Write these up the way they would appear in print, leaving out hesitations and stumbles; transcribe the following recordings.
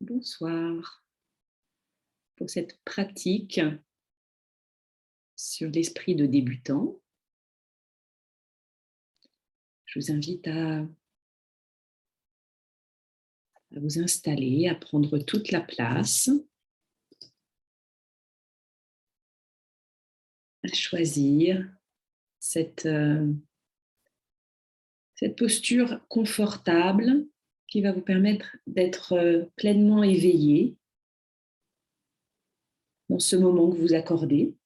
Bonsoir. Pour cette pratique sur l'esprit de débutant, je vous invite à vous installer, à prendre toute la place, à choisir cette posture confortable qui va vous permettre d'être pleinement éveillé dans ce moment que vous accordez.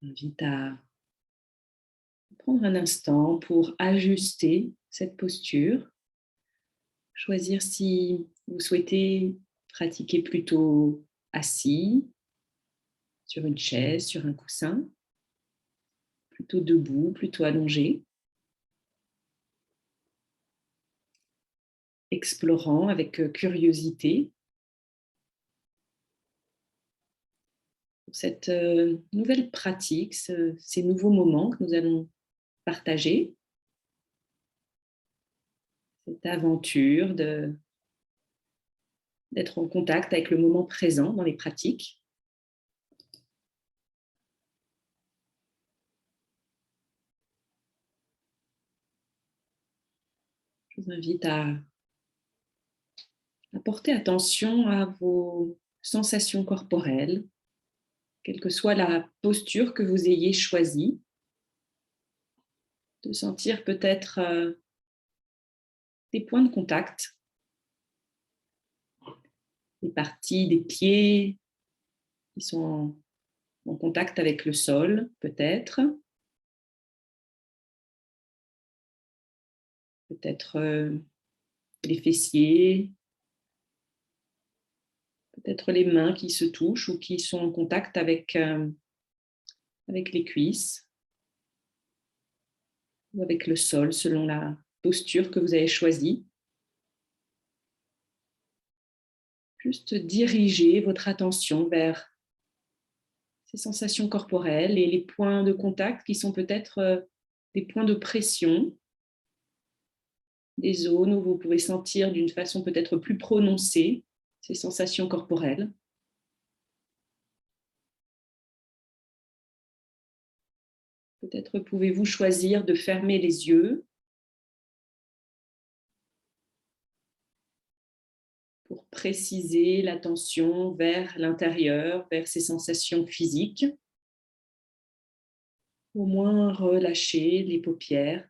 Je vous invite à prendre un instant pour ajuster cette posture, choisir si vous souhaitez pratiquer plutôt assis, sur une chaise, sur un coussin, plutôt debout, plutôt allongé, explorant avec curiosité cette nouvelle pratique, ces nouveaux moments que nous allons partager, cette aventure d'être en contact avec le moment présent dans les pratiques. Je vous invite à porter attention à vos sensations corporelles, quelle que soit la posture que vous ayez choisie, de sentir peut-être des points de contact, des parties des pieds qui sont en contact avec le sol, peut-être les fessiers, peut-être les mains qui se touchent ou qui sont en contact avec les cuisses ou avec le sol selon la posture que vous avez choisie. Juste diriger votre attention vers ces sensations corporelles et les points de contact qui sont peut-être des points de pression, des zones où vous pouvez sentir d'une façon peut-être plus prononcée ces sensations corporelles. Peut-être pouvez-vous choisir de fermer les yeux pour préciser l'attention vers l'intérieur, vers ces sensations physiques. Au moins relâcher les paupières.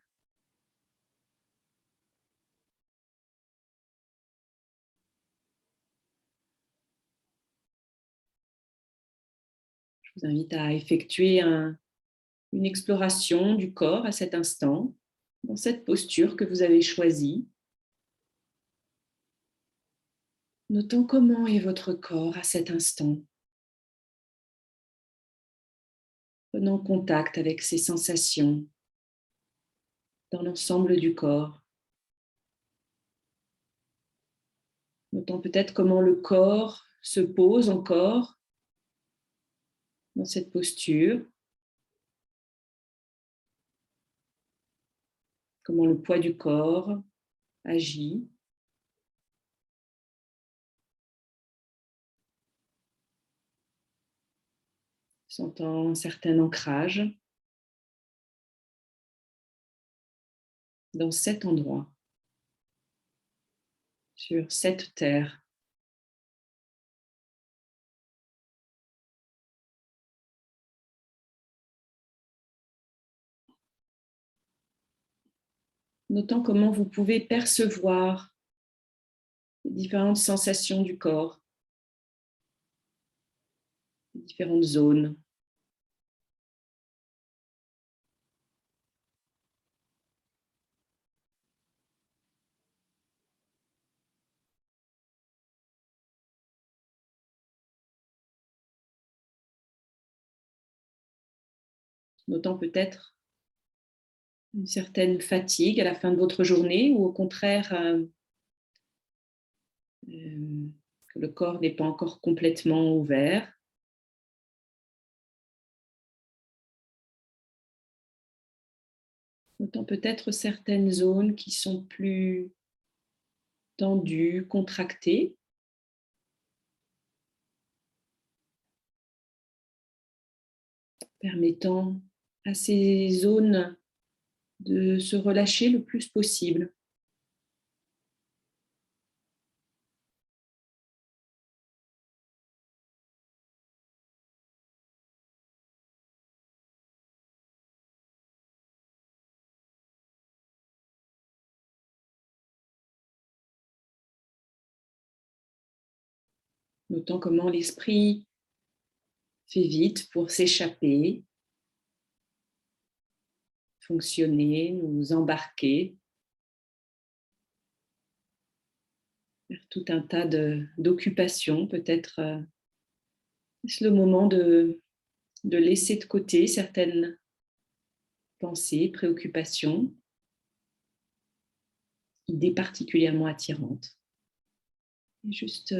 Je vous invite à effectuer une exploration du corps à cet instant, dans cette posture que vous avez choisie. Notant comment est votre corps à cet instant. Prenant contact avec ces sensations dans l'ensemble du corps. Notant peut-être comment le corps se pose encore dans cette posture. Comment le poids du corps agit. Sentant un certain ancrage dans cet endroit, sur cette terre. Notant comment vous pouvez percevoir les différentes sensations du corps, les différentes zones. Notant peut-être une certaine fatigue à la fin de votre journée ou au contraire que le corps n'est pas encore complètement ouvert. notant peut-être certaines zones qui sont plus tendues, contractées, permettant à ces zones de se relâcher le plus possible. Notant comment l'esprit fait vite pour s'échapper, fonctionner, nous embarquer vers tout un tas d'occupations. Peut-être est-ce le moment de laisser de côté certaines pensées, préoccupations, idées particulièrement attirantes. Et juste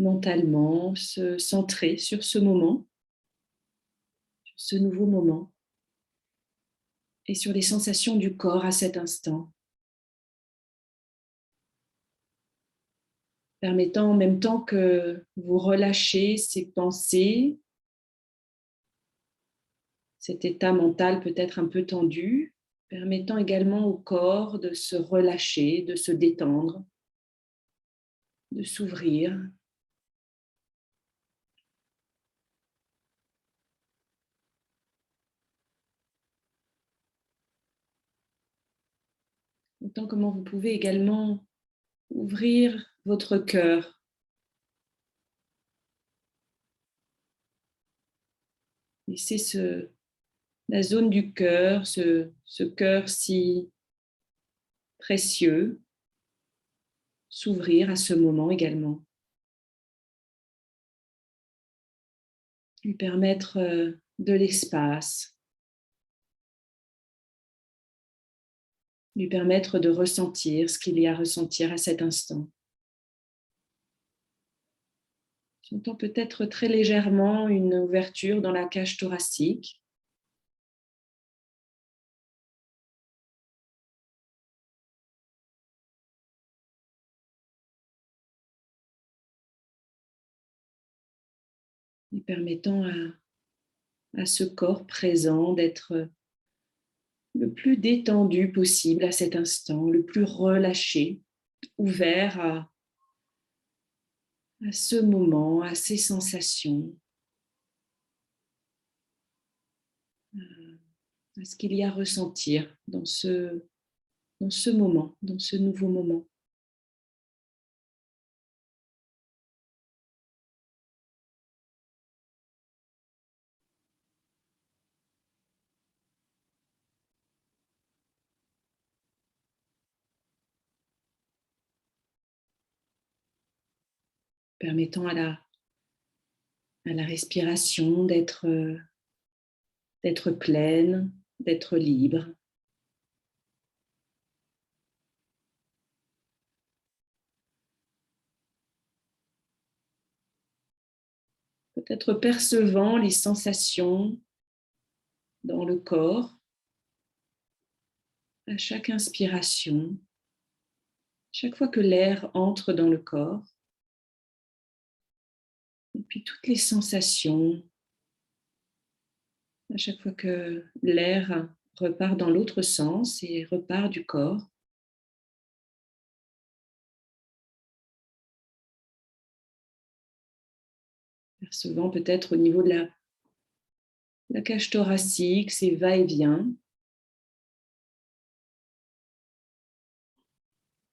mentalement se centrer sur ce moment, sur ce nouveau moment, et sur les sensations du corps à cet instant, permettant en même temps que vous relâchez ces pensées, cet état mental peut-être un peu tendu, permettant également au corps de se relâcher, de se détendre, de s'ouvrir. Autant comment vous pouvez également ouvrir votre cœur. Laissez la zone du cœur, ce cœur si précieux, s'ouvrir à ce moment également. Lui permettre de l'espace, lui permettre de ressentir ce qu'il y a à ressentir à cet instant. J'entends peut-être très légèrement une ouverture dans la cage thoracique. Lui permettant à ce corps présent d'être le plus détendu possible à cet instant, le plus relâché, ouvert à ce moment, à ces sensations, à ce qu'il y a à ressentir dans ce moment, dans ce nouveau moment. Permettant à la respiration d'être pleine, d'être libre. Peut-être percevant les sensations dans le corps à chaque inspiration, chaque fois que l'air entre dans le corps, et puis toutes les sensations à chaque fois que l'air repart dans l'autre sens et repart du corps. Percevant peut-être au niveau de la cage thoracique, ces va-et-vient.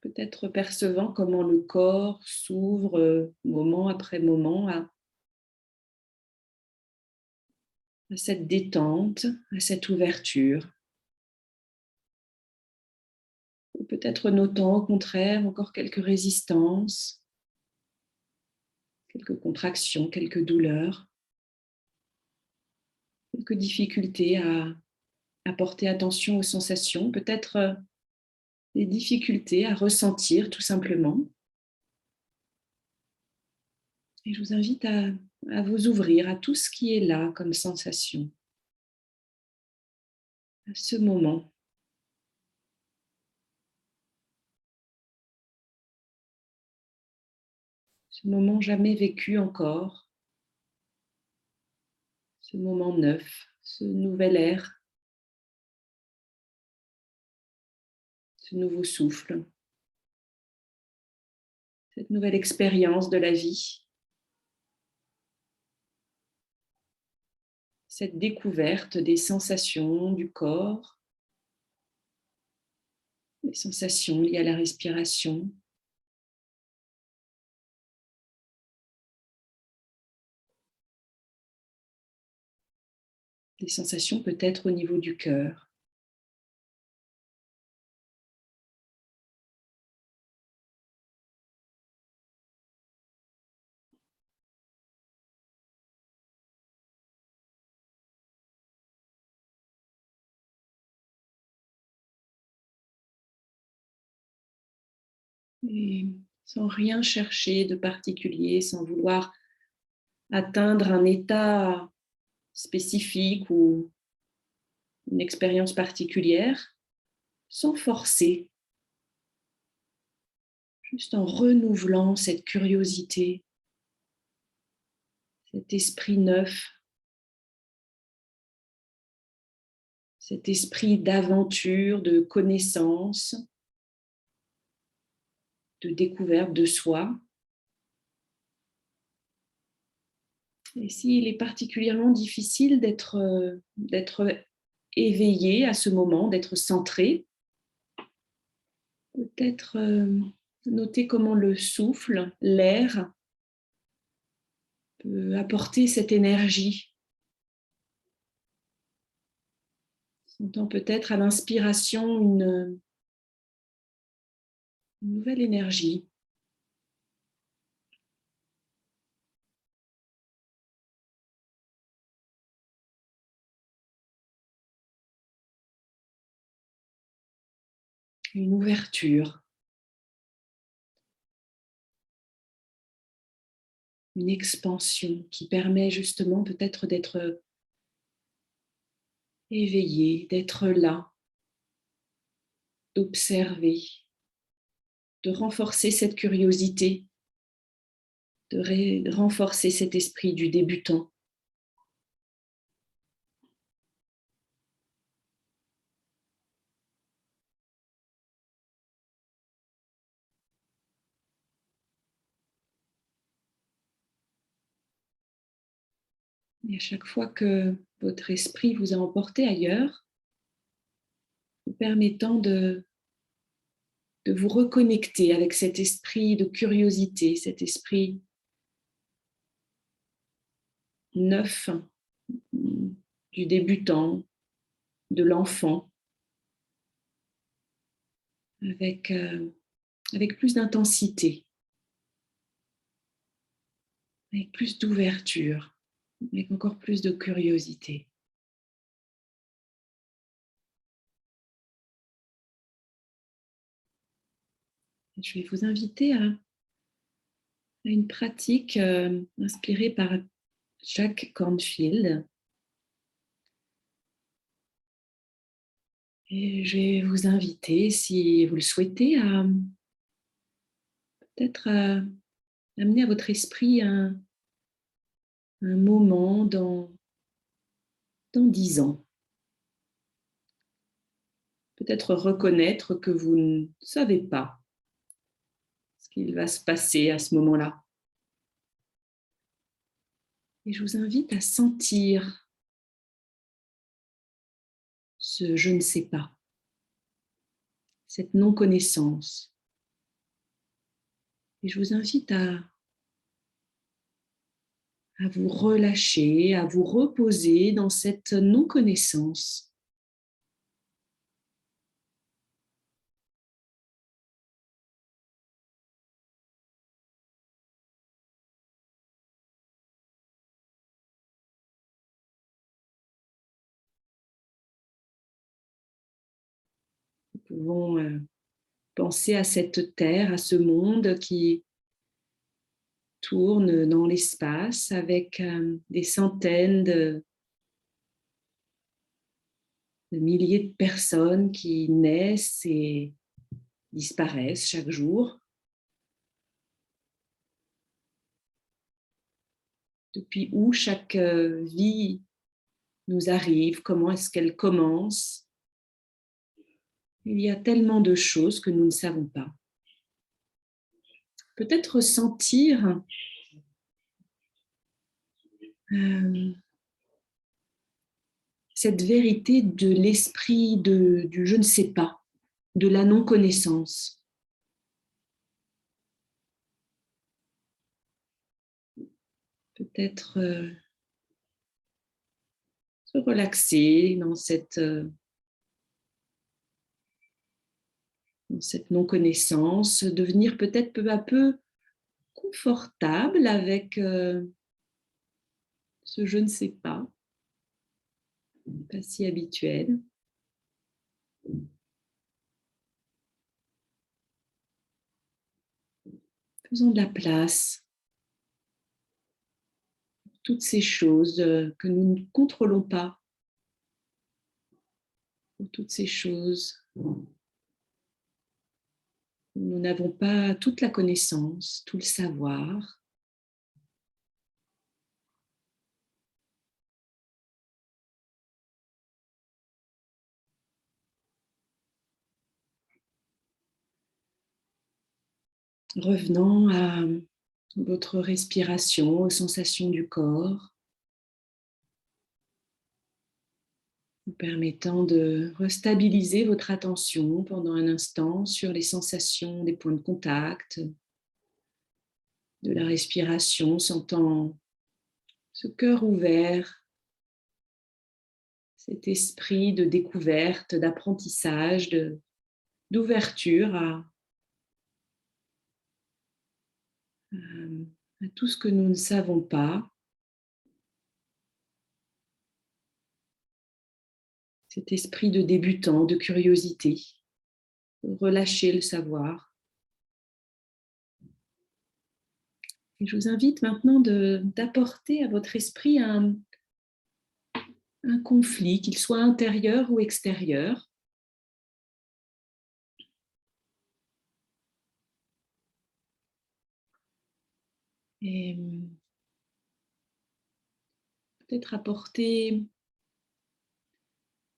Peut-être percevant comment le corps s'ouvre moment après moment à cette détente, à cette ouverture. Ou peut-être notant au contraire encore quelques résistances, quelques contractions, quelques douleurs, quelques difficultés à porter attention aux sensations, peut-être des difficultés à ressentir tout simplement. Et je vous invite à vous ouvrir à tout ce qui est là comme sensation. à ce moment. Ce moment jamais vécu encore, ce moment neuf, ce nouvel air, ce nouveau souffle, cette nouvelle expérience de la vie, cette découverte des sensations du corps, des sensations liées à la respiration, des sensations peut-être au niveau du cœur. Et sans rien chercher de particulier, sans vouloir atteindre un état spécifique ou une expérience particulière, sans forcer, juste en renouvelant cette curiosité, cet esprit neuf, cet esprit d'aventure, de connaissance, de découverte de soi. Et s'il est particulièrement difficile d'être éveillé à ce moment, d'être centré, peut-être noter comment le souffle, l'air, peut apporter cette énergie. Sentant peut-être à l'inspiration une nouvelle énergie. Une ouverture, une expansion qui permet justement peut-être d'être éveillé, d'être là, d'observer, de renforcer cette curiosité, de renforcer cet esprit du débutant. Et à chaque fois que votre esprit vous a emporté ailleurs, vous permettant de vous reconnecter avec cet esprit de curiosité, cet esprit neuf du débutant, de l'enfant, avec plus d'intensité, avec plus d'ouverture, avec encore plus de curiosité. Je vais vous inviter à une pratique inspirée par Jack Cornfield. Et je vais vous inviter, si vous le souhaitez, à peut-être amener à votre esprit un moment dans 10 ans. Peut-être reconnaître que vous ne savez pas ce qu'il va se passer à ce moment-là. Et je vous invite à sentir ce je ne sais pas, cette non-connaissance. Et je vous invite à vous relâcher, à vous reposer dans cette non-connaissance. Nous pouvons penser à cette terre, à ce monde qui tourne dans l'espace avec des centaines de milliers de personnes qui naissent et disparaissent chaque jour. Depuis où chaque vie nous arrive, comment est-ce qu'elle commence. Il y a tellement de choses que nous ne savons pas. Peut-être sentir cette vérité de l'esprit du je ne sais pas, de la non-connaissance. Peut-être se relaxer dans cette non-connaissance, devenir peut-être peu à peu confortable avec ce je ne sais pas si habituel. Faisons de la place pour toutes ces choses que nous ne contrôlons pas, pour toutes ces choses où nous n'avons pas toute la connaissance, tout le savoir. Revenant à votre respiration, aux sensations du corps, vous permettant de restabiliser votre attention pendant un instant sur les sensations des points de contact, de la respiration, sentant ce cœur ouvert, cet esprit de découverte, d'apprentissage, d'ouverture à tout ce que nous ne savons pas. Cet esprit de débutant, de curiosité, de relâcher le savoir. Et je vous invite maintenant d'apporter à votre esprit un conflit, qu'il soit intérieur ou extérieur. Et peut-être apporter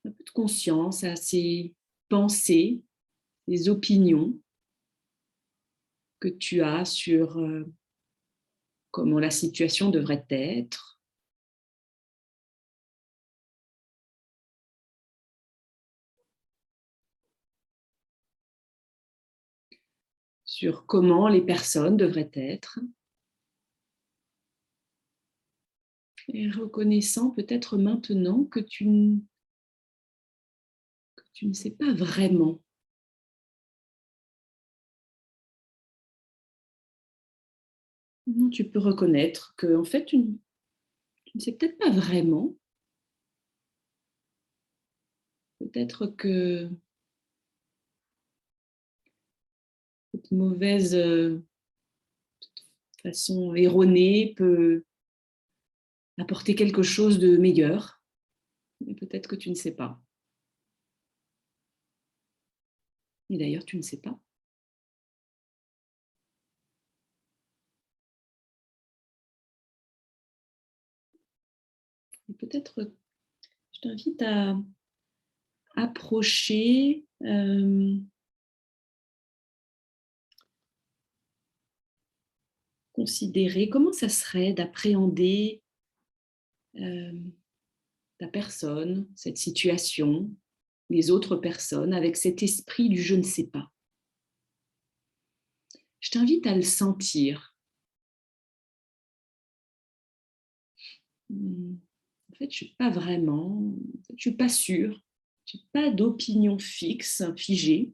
un peu de conscience à ces pensées, ces opinions que tu as sur comment la situation devrait être, sur comment les personnes devraient être, et reconnaissant peut-être maintenant que tu ne sais pas vraiment. Non, tu peux reconnaître que en fait, tu ne sais peut-être pas vraiment. Peut-être que cette mauvaise façon erronée peut apporter quelque chose de meilleur, mais peut-être que tu ne sais pas. Et d'ailleurs, tu ne sais pas. Et peut-être, je t'invite à approcher considérer comment ça serait d'appréhender ta personne, cette situation, les autres personnes, avec cet esprit du je ne sais pas. Je t'invite à le sentir. En fait, je ne suis pas vraiment, je ne suis pas sûre, je n'ai pas d'opinion fixe, figée.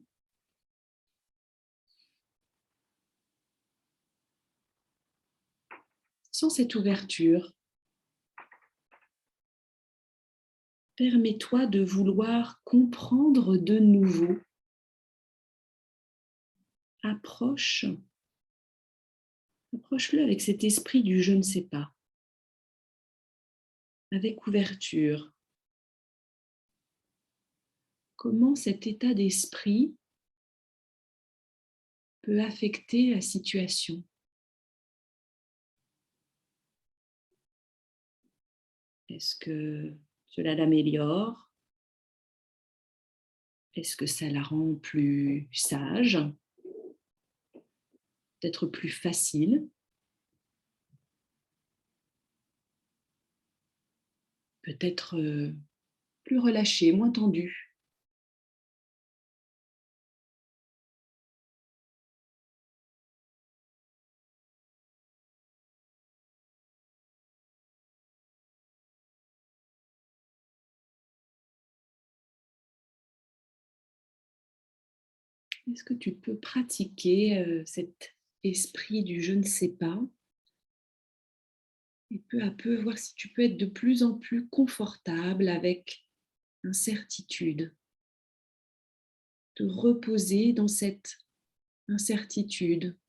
Sans cette ouverture, permets-toi de vouloir comprendre de nouveau. Approche-le avec cet esprit du je ne sais pas, avec ouverture. comment cet état d'esprit peut affecter la situation. Est-ce que cela l'améliore? Est-ce que ça la rend plus sage? Peut-être plus facile? Peut-être plus relâchée, moins tendue? Est-ce que tu peux pratiquer cet esprit du je ne sais pas et peu à peu voir si tu peux être de plus en plus confortable avec l'incertitude, te reposer dans cette incertitude,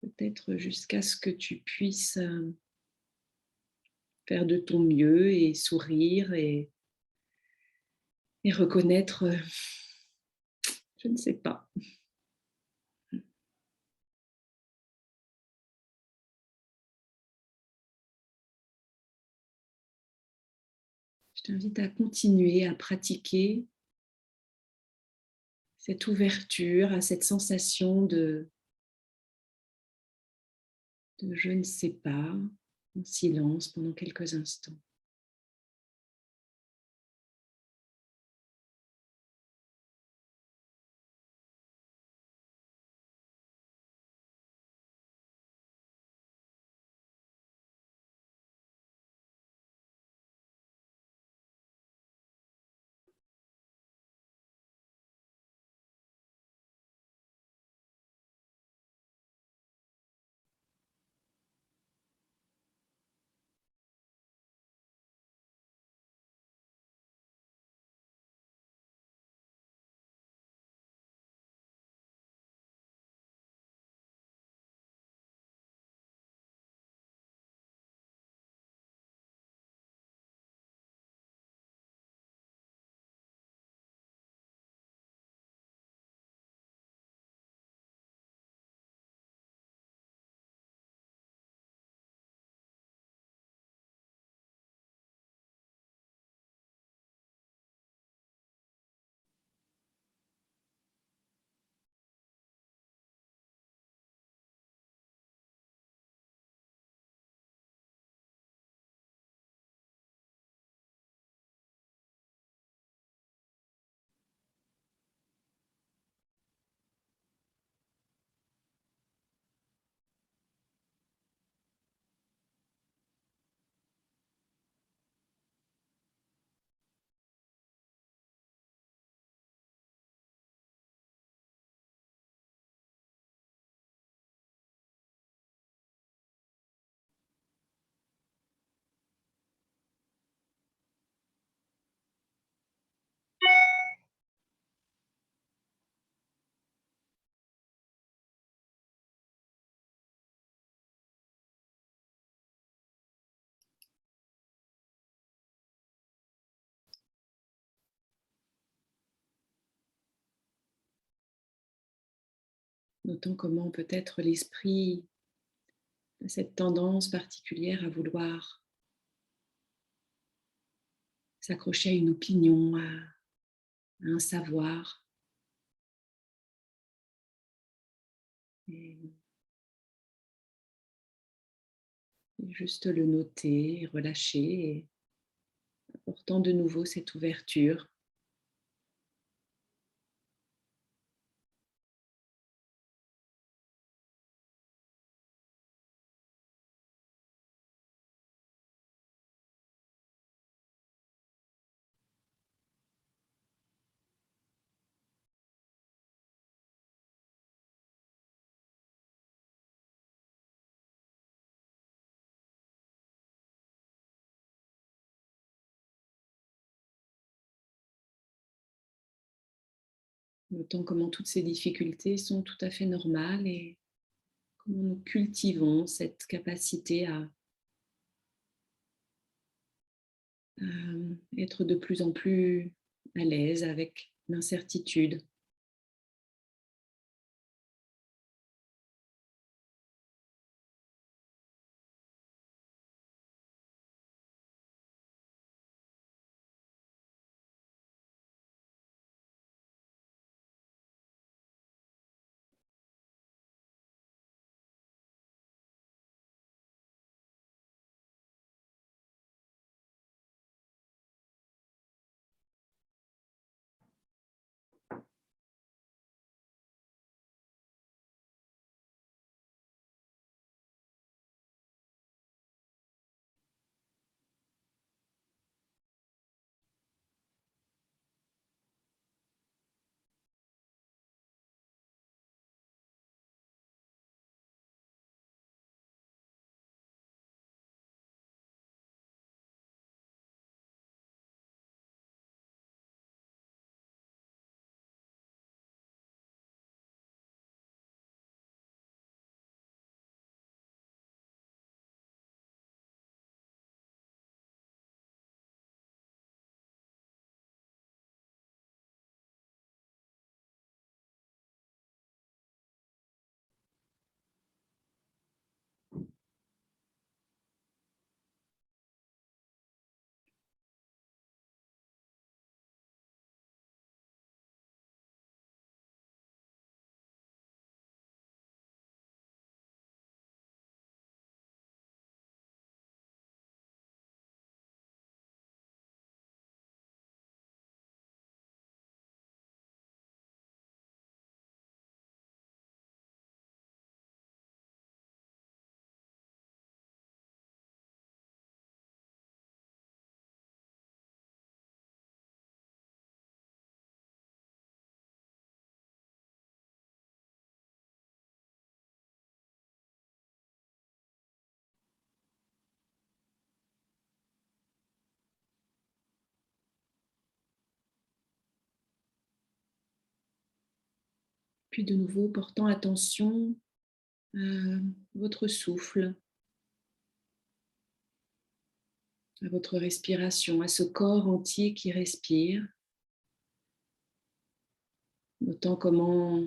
peut-être jusqu'à ce que tu puisses faire de ton mieux et sourire et reconnaître je ne sais pas. Je t'invite à continuer à pratiquer cette ouverture à cette sensation de je ne sais pas en silence pendant quelques instants. Notant comment peut-être l'esprit a cette tendance particulière à vouloir s'accrocher à une opinion, à un savoir, et juste le noter, relâcher, et apportant de nouveau cette ouverture. Notant comment toutes ces difficultés sont tout à fait normales et comment nous cultivons cette capacité à être de plus en plus à l'aise avec l'incertitude. Puis de nouveau, portant attention à votre souffle, à votre respiration, à ce corps entier qui respire, notant comment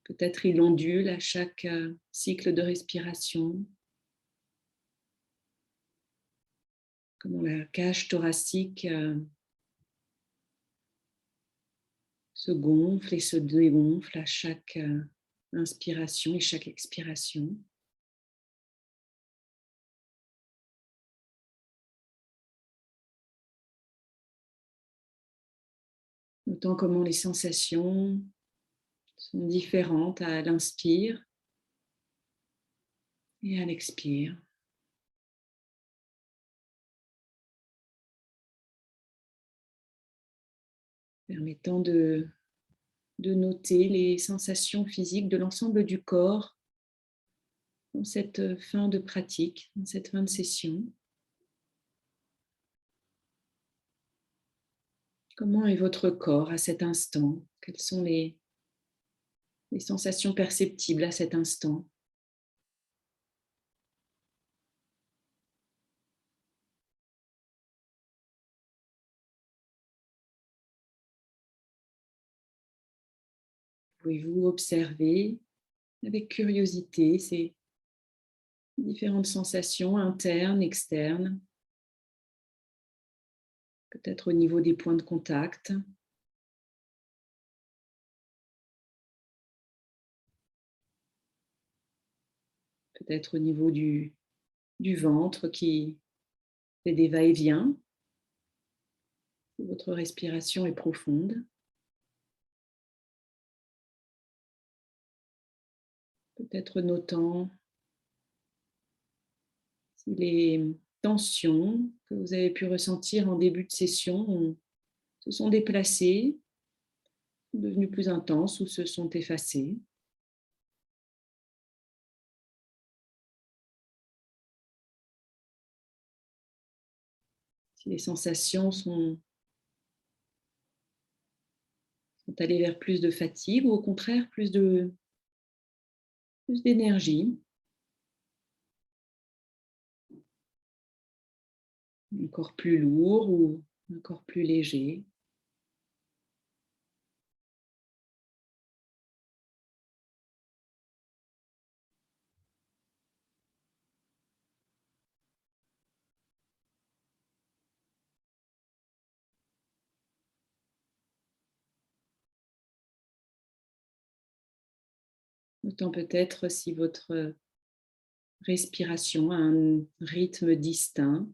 peut-être il ondule à chaque cycle de respiration, comment la cage thoracique se gonfle et se dégonfle à chaque inspiration et chaque expiration. Notant comment les sensations sont différentes à l'inspire et à l'expire. Permettant de noter les sensations physiques de l'ensemble du corps dans cette fin de pratique, dans cette fin de session. Comment est votre corps à cet instant? Quelles sont les sensations perceptibles à cet instant? Pouvez-vous observer avec curiosité ces différentes sensations internes, externes, peut-être au niveau des points de contact, peut-être au niveau du ventre qui fait des va-et-vient, votre respiration est profonde. Peut-être notant si les tensions que vous avez pu ressentir en début de session se sont déplacées, sont devenues plus intenses ou se sont effacées. Si les sensations sont allées vers plus de fatigue ou au contraire plus d'énergie. encore plus lourd ou encore plus léger. Autant peut-être si votre respiration a un rythme distinct,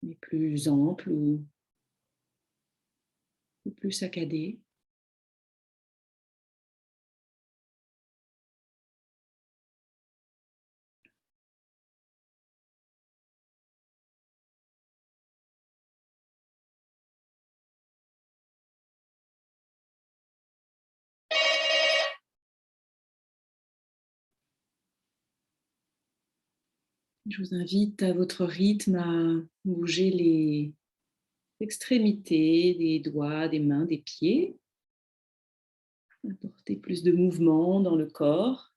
mais plus ample ou plus saccadé. Je vous invite à votre rythme à bouger les extrémités des doigts, des mains, des pieds, apporter plus de mouvement dans le corps,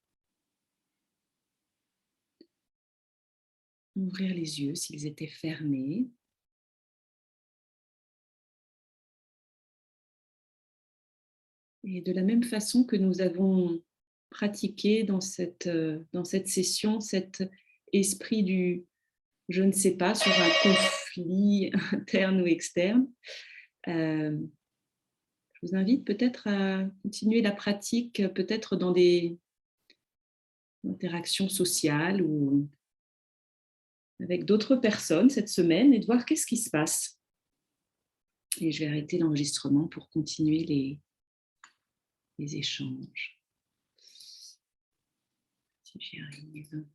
ouvrir les yeux s'ils étaient fermés. Et de la même façon que nous avons pratiqué dans cette session, cet esprit du je ne sais pas sur un conflit interne ou externe, euh, je vous invite peut-être à continuer la pratique, peut-être dans des interactions sociales ou avec d'autres personnes cette semaine et de voir qu'est-ce qui se passe. Et je vais arrêter l'enregistrement pour continuer les échanges. Si j'y arrive.